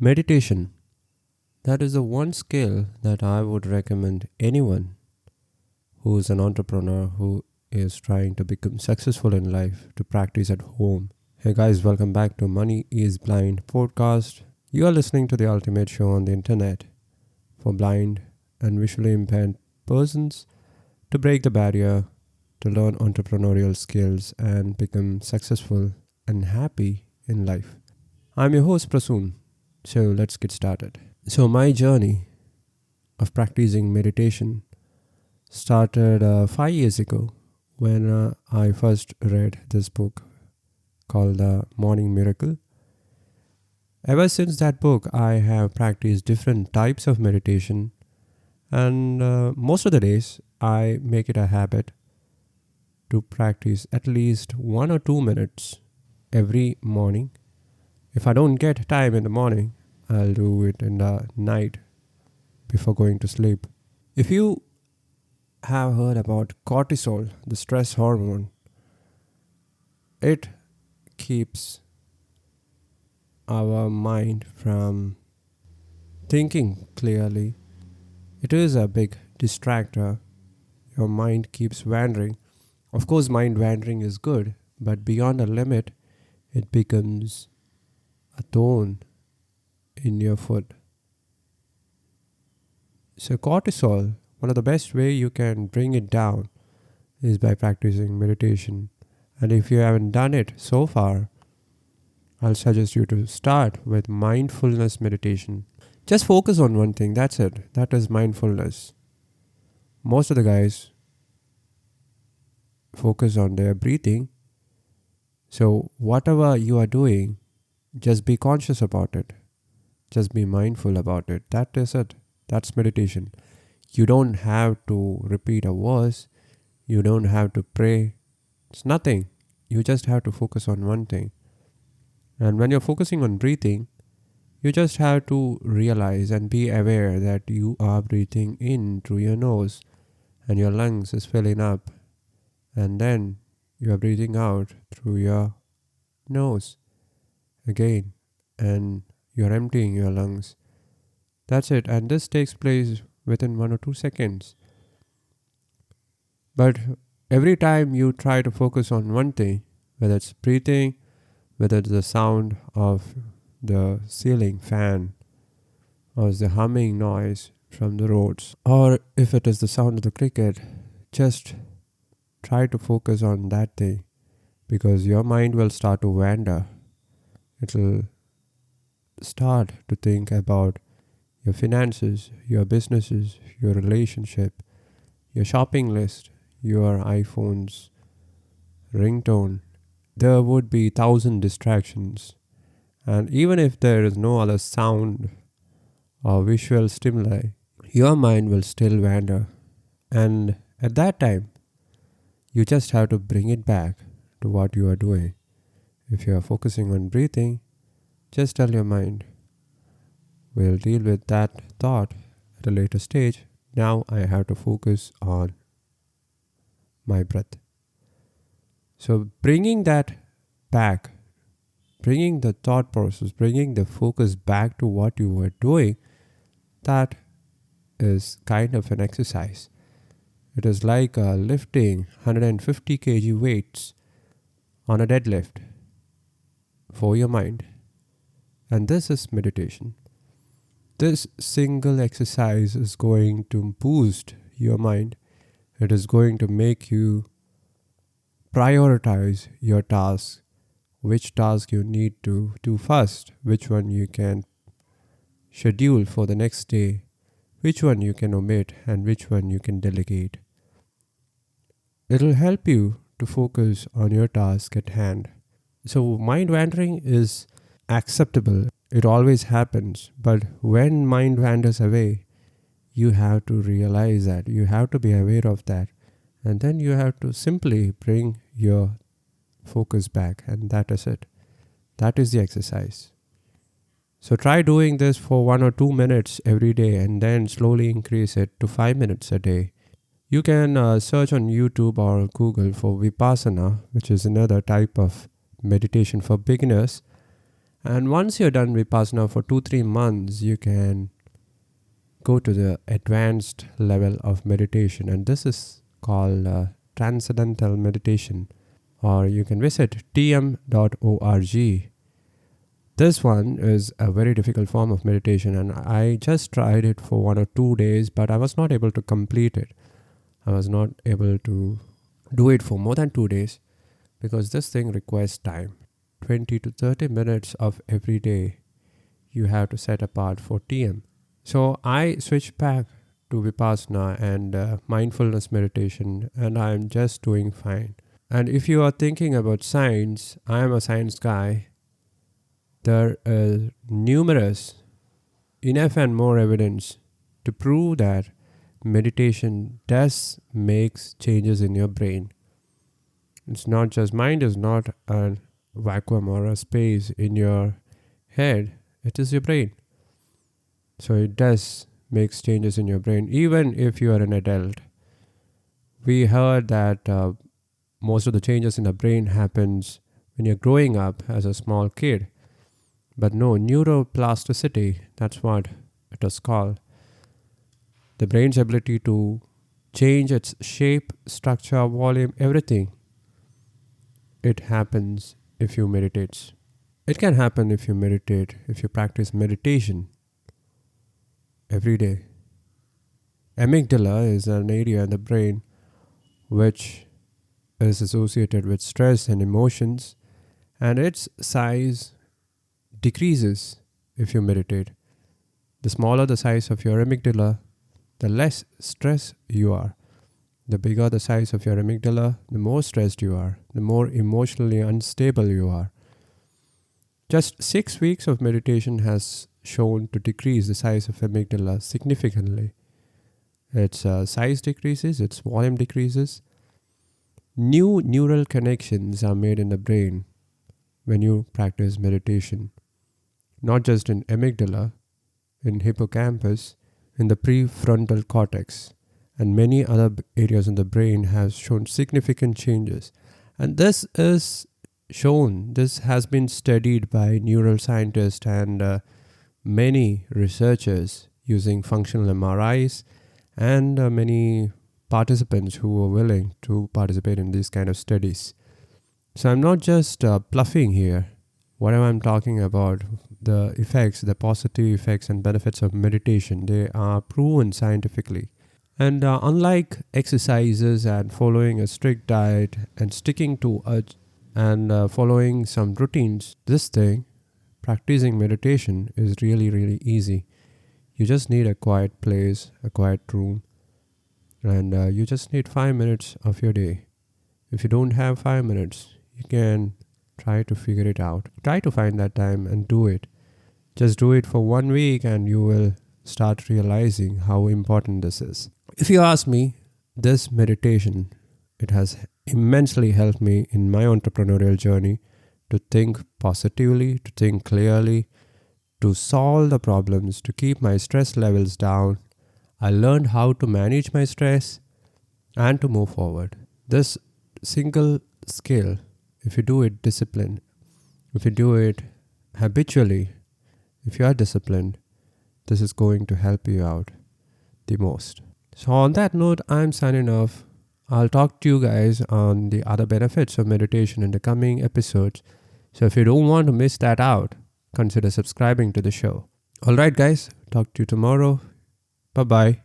Meditation. That is the one skill that I would recommend anyone who is an entrepreneur who is trying to become successful in life to practice at home. Hey guys, welcome back to Money is Blind podcast. You are listening to the ultimate show on the internet for blind and visually impaired persons to break the barrier, to learn entrepreneurial skills and become successful and happy in life. I'm your host Prason. So let's get started. So my journey of practicing meditation started 5 years ago when I first read this book called The Morning Miracle. Ever since that book, I have practiced different types of meditation, and most of the days I make it a habit to practice at least 1 or 2 minutes every morning. If I don't get time in the morning, I'll do it in the night before going to sleep. If you have heard about cortisol, the stress hormone, it keeps our mind from thinking clearly. It is a big distractor. Your mind keeps wandering. Of course, mind wandering is good, but beyond a limit, it becomes a thorn in your foot. So cortisol, one of the best way you can bring it down is by practicing meditation. And if you haven't done it so far, I'll suggest you to start with mindfulness meditation. Just focus on one thing, that's it. That is mindfulness. Most of the guys focus on their breathing. So whatever you are doing, just be conscious about it. Just be mindful about it. That is it. That's meditation. You don't have to repeat a verse. You don't have to pray. It's nothing. You just have to focus on one thing. And when you're focusing on breathing, you just have to realize and be aware that you are breathing in through your nose and your lungs is filling up. And then you are breathing out through your nose again, and you're emptying your lungs. That's it. And this takes place within 1 or 2 seconds. But every time you try to focus on one thing, whether it's breathing, whether it's the sound of the ceiling fan, or it's the humming noise from the roads, or if it is the sound of the cricket, just try to focus on that thing, because your mind will start to wander. It'll start to think about your finances, your businesses, your relationship, your shopping list, your iPhone's ringtone. There would be 1,000 distractions. And even if there is no other sound or visual stimuli, your mind will still wander. And at that time, you just have to bring it back to what you are doing. If you are focusing on breathing, just tell your mind, we'll deal with that thought at a later stage. Now I have to focus on my breath. So bringing that back, bringing the thought process, bringing the focus back to what you were doing, that is kind of an exercise. It is like lifting 150 kg weights on a deadlift for your mind. And this is meditation. This single exercise is going to boost your mind. It is going to make you prioritize your tasks, which task you need to do first, which one you can schedule for the next day, which one you can omit, and which one you can delegate. It'll help you to focus on your task at hand. So mind wandering is acceptable. It always happens. But when mind wanders away, you have to realize that. You have to be aware of that. And then you have to simply bring your focus back. And that is it. That is the exercise. So try doing this for 1 or 2 minutes every day and then slowly increase it to 5 minutes a day. You can search on YouTube or Google for Vipassana, which is another type of meditation for beginners. And once you're done Vipassana for 2-3 months, you can go to the advanced level of meditation. And this is called Transcendental Meditation. Or you can visit tm.org. This one is a very difficult form of meditation, and I just tried it for 1 or 2 days, but I was not able to complete it. I was not able to do it for more than 2 days because this thing requires time. 20 to 30 minutes of every day you have to set apart for TM. So I switched back to Vipassana and mindfulness meditation, and I'm just doing fine. And if you are thinking about science, I am a science guy. There is numerous, enough and more evidence to prove that meditation does makes changes in your brain. It's not just, mind is not a vacuum or a space in your head, it is your brain. So it does makes changes in your brain, even if you are an adult. We heard that most of the changes in the brain happens when you're growing up as a small kid. But no, neuroplasticity, that's what it is called. The brain's ability to change its shape, structure, volume, everything. It happens if you meditate. It can happen if you meditate, if you practice meditation every day. Amygdala is an area in the brain which is associated with stress and emotions, and its size decreases if you meditate. The smaller the size of your amygdala, the less stressed you are. The bigger the size of your amygdala, the more stressed you are, the more emotionally unstable you are. Just 6 weeks of meditation has shown to decrease the size of amygdala significantly. Its size decreases, its volume decreases. New neural connections are made in the brain when you practice meditation. Not just in amygdala, in hippocampus, in the prefrontal cortex, and many other areas in the brain have shown significant changes. And this has been studied by neuroscientists and many researchers using functional MRIs and many participants who were willing to participate in these kind of studies. So I'm not just bluffing here. Whatever I'm talking about, the effects, the positive effects and benefits of meditation, they are proven scientifically. And unlike exercises and following a strict diet and sticking to it and following some routines, this thing, practicing meditation, is really, really easy. You just need a quiet place, a quiet room, and you just need 5 minutes of your day. If you don't have 5 minutes, you can try to figure it out. Try to find that time and do it. Just do it for 1 week and you will start realizing how important this is. If you ask me, this meditation, it has immensely helped me in my entrepreneurial journey to think positively, to think clearly, to solve the problems, to keep my stress levels down. I learned how to manage my stress and to move forward. This single skill, if you do it disciplined, if you do it habitually, if you are disciplined, this is going to help you out the most. So on that note, I'm signing off. I'll talk to you guys on the other benefits of meditation in the coming episodes. So if you don't want to miss that out, consider subscribing to the show. Alright guys, talk to you tomorrow. Bye-bye.